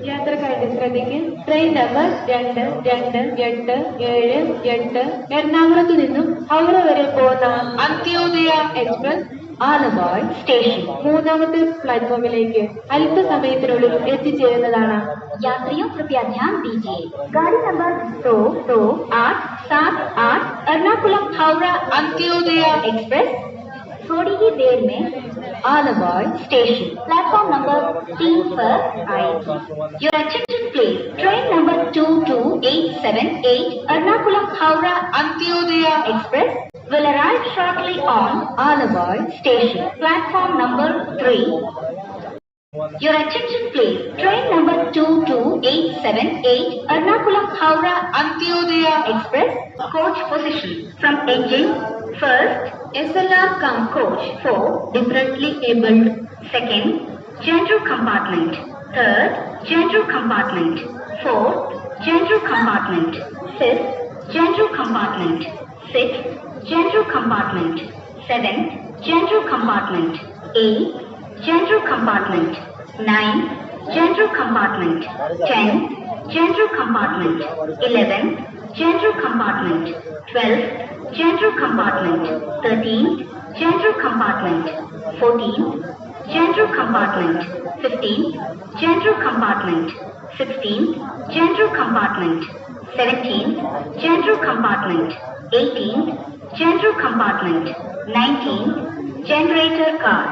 യാത്രക്കാരുടെ ശ്രദ്ധയ്ക്ക് train number 2287 എറണാകുളത്ത് നിന്നും ഹൗറ വരെ പോകുന്ന അന്ത്യോദയ എക്സ്പ്രസ് ആലവായ് സ്റ്റേഷൻ 3ാമത്തെ പ്ലാറ്റ്ഫോമിലേക്ക് അല്പസമയത്തിനുള്ളിൽ എത്തിച്ചേരുന്നതാണ്. यात्रियों कृपया ध्यान दीजिए, गाड़ी नंबर 22878 एर्नाकुलम हावड़ा अंत्योदय एक्सप्रेस थोड़ी ही देर में आलवाय स्टेशन प्लेटफॉर्म नंबर 3 पर आएगी. Your attention please. Train number 22878 Ernakulam Howrah Antyodaya express will arrive shortly on Aluva station platform number 3. Your attention please. Train number 22878 Ernakulam Howrah Antyodaya Express coach position from engine first SLR cum coach for differently abled, second general compartment, third general compartment, fourth general compartment, fifth general compartment, sixth general compartment, seventh general compartment, eighth general compartment, 9 general compartment, 10 general compartment, 11 general compartment, 12 general compartment, 13 general compartment, 14 general compartment, 15 general compartment, 16 general compartment, 17 general compartment, 18 general compartment, 19 generator car.